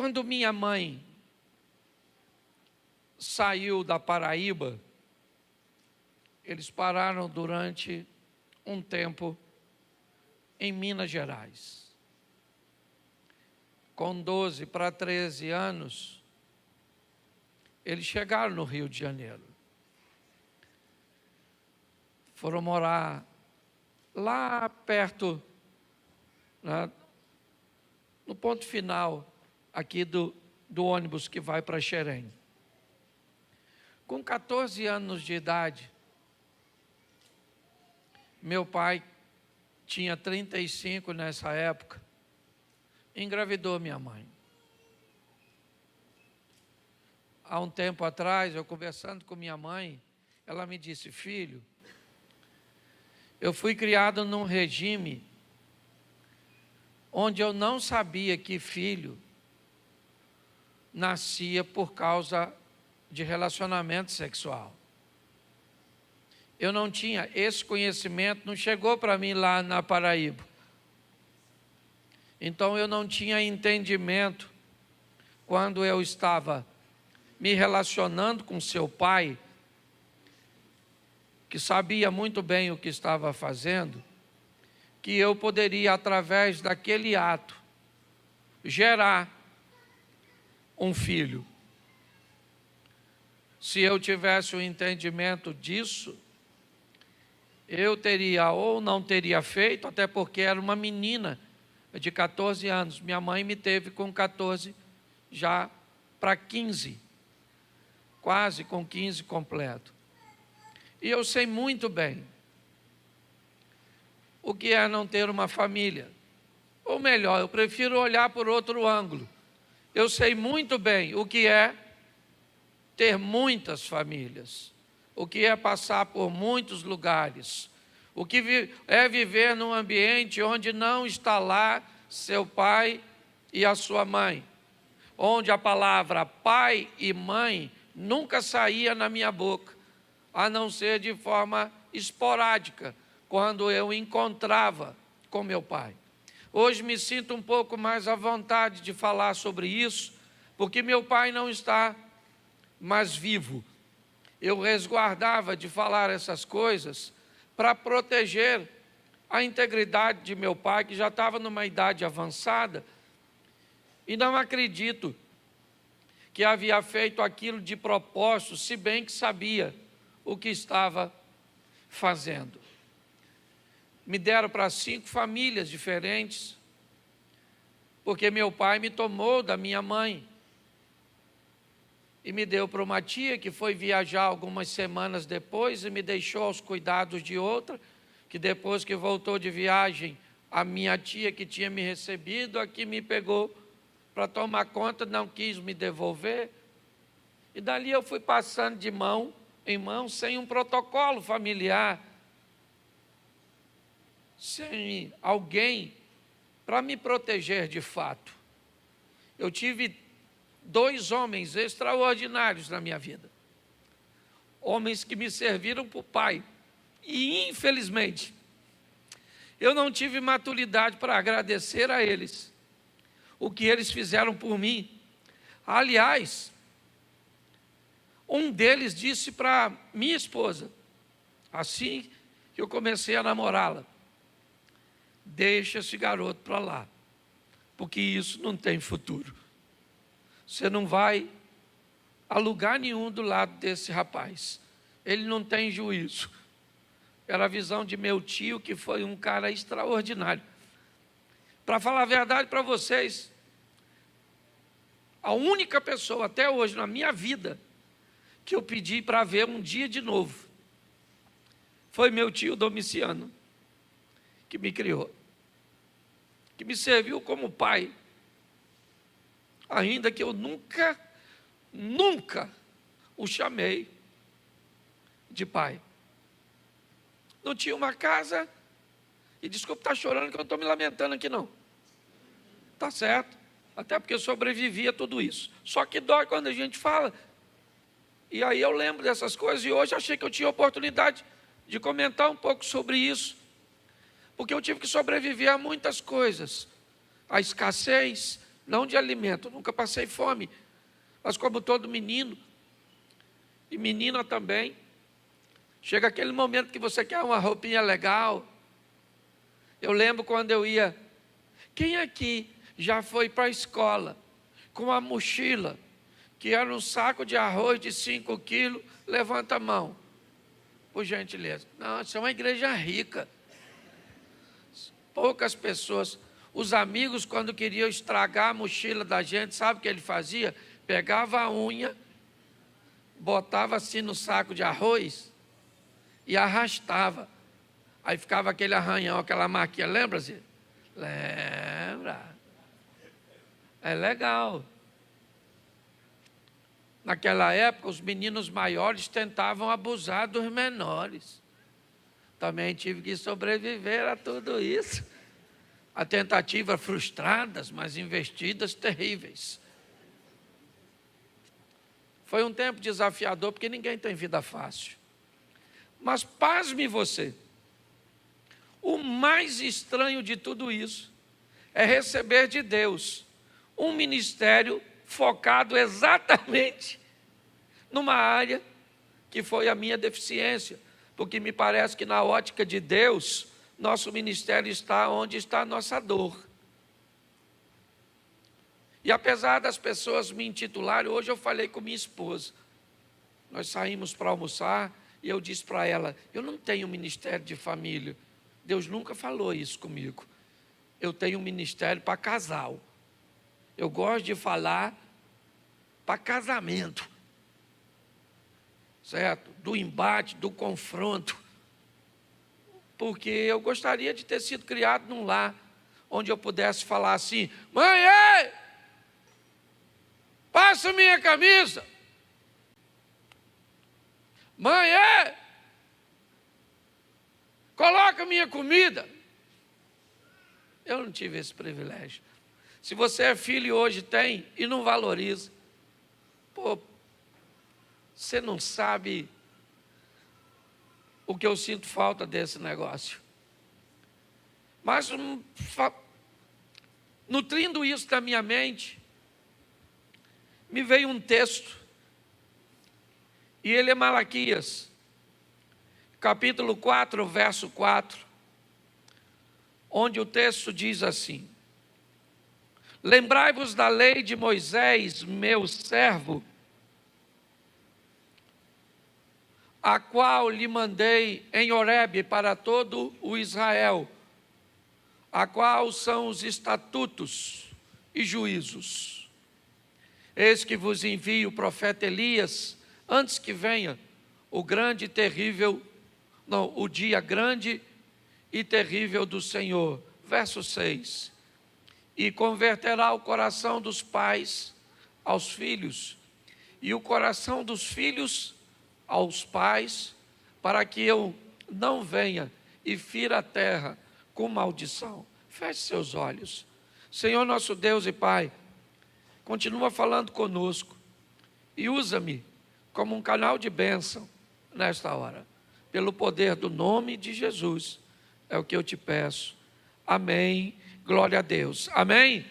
Quando minha mãe saiu da Paraíba, eles pararam durante um tempo em Minas Gerais. Com 12 para 13 anos, eles chegaram no Rio de Janeiro. Foram morar lá perto, no ponto final aqui do ônibus que vai para Xerém. Com 14 anos de idade, meu pai tinha 35 nessa época, engravidou minha mãe. Há um tempo atrás, eu conversando com minha mãe, ela me disse: filho, eu fui criado num regime onde eu não sabia que filho nascia por causa de relacionamento sexual. Eu não tinha esse conhecimento, não chegou para mim lá na Paraíba. Então eu não tinha entendimento quando eu estava me relacionando com seu pai, que sabia muito bem o que estava fazendo, que eu poderia, através daquele ato, gerar um filho. Se eu tivesse o entendimento disso, eu teria ou não teria feito, até porque era uma menina de 14 anos. Minha mãe me teve com 14, já para 15, quase com 15 completo. E eu sei muito bem o que é não ter uma família. Ou melhor, eu prefiro olhar por outro ângulo. Eu sei muito bem o que é ter muitas famílias, o que é passar por muitos lugares, o que é viver num ambiente onde não está lá seu pai e a sua mãe, onde a palavra pai e mãe nunca saía na minha boca, a não ser de forma esporádica, quando eu encontrava com meu pai. Hoje me sinto um pouco mais à vontade de falar sobre isso, porque meu pai não está mais vivo. Eu resguardava de falar essas coisas para proteger a integridade de meu pai, que já estava numa idade avançada, e não acredito que havia feito aquilo de propósito, se bem que sabia o que estava fazendo. Me deram para 5 famílias diferentes, porque meu pai me tomou da minha mãe e me deu para uma tia que foi viajar algumas semanas depois e me deixou aos cuidados de outra, que depois que voltou de viagem, a minha tia que tinha me recebido, aqui me pegou para tomar conta, não quis me devolver. E dali eu fui passando de mão em mão, sem um protocolo familiar, sem alguém para me proteger de fato. Eu tive 2 homens extraordinários na minha vida, homens que me serviram por pai, e infelizmente eu não tive maturidade para agradecer a eles o que eles fizeram por mim. Aliás, um deles disse para minha esposa, assim que eu comecei a namorá-la: deixa esse garoto para lá, porque isso não tem futuro. Você não vai a lugar nenhum do lado desse rapaz. Ele não tem juízo. Era a visão de meu tio, que foi um cara extraordinário. Para falar a verdade para vocês, a única pessoa até hoje na minha vida que eu pedi para ver um dia de novo foi meu tio Domiciano, que me criou, que me serviu como pai, ainda que eu nunca o chamei de pai. Não tinha uma casa, e desculpa estar chorando que eu não estou me lamentando aqui não, está certo, até porque eu sobrevivi a tudo isso, só que dói quando a gente fala, e aí eu lembro dessas coisas, e hoje achei que eu tinha oportunidade de comentar um pouco sobre isso, porque eu tive que sobreviver a muitas coisas, a escassez, não de alimento, eu nunca passei fome, mas como todo menino, e menina também, chega aquele momento que você quer uma roupinha legal. Eu lembro quando eu ia, quem aqui já foi para a escola com a mochila, que era um saco de arroz de 5 quilos, levanta a mão, por gentileza. Não, isso é uma igreja rica. Poucas pessoas, os amigos quando queriam estragar a mochila da gente, sabe o que ele fazia? Pegava a unha, botava assim no saco de arroz e arrastava. Aí ficava aquele arranhão, aquela marquinha, lembra-se? Lembra? É legal. Naquela época, os meninos maiores tentavam abusar dos menores. Também tive que sobreviver a tudo isso. A tentativas frustradas, mas investidas terríveis. Foi um tempo desafiador, porque ninguém tem vida fácil. Mas pasme você, o mais estranho de tudo isso é receber de Deus um ministério focado exatamente numa área que foi a minha deficiência, porque me parece que na ótica de Deus, nosso ministério está onde está a nossa dor. E apesar das pessoas me intitularem, hoje eu falei com minha esposa, nós saímos para almoçar e eu disse para ela, eu não tenho ministério de família, Deus nunca falou isso comigo, eu tenho um ministério para casal, eu gosto de falar para casamento, certo? Do embate, do confronto, porque eu gostaria de ter sido criado num lar, onde eu pudesse falar assim, mãe, ei, passa minha camisa, mãe, ei, coloca minha comida. Eu não tive esse privilégio. Se você é filho e hoje tem e não valoriza, pô, você não sabe o que eu sinto falta desse negócio. Mas nutrindo isso da minha mente, me veio um texto, e ele é Malaquias, capítulo 4, verso 4, onde o texto diz assim, lembrai-vos da lei de Moisés, meu servo, a qual lhe mandei em Horebe para todo o Israel, a qual são os estatutos e juízos. Eis que vos envio o profeta Elias, antes que venha o grande e terrível, não, o dia grande e terrível do Senhor. Verso 6. E converterá o coração dos pais aos filhos, e o coração dos filhos aos pais, para que eu não venha e fira a terra com maldição. Feche seus olhos. Senhor nosso Deus e Pai, continua falando conosco e usa-me como um canal de bênção nesta hora, pelo poder do nome de Jesus, é o que eu te peço. Amém, glória a Deus, amém.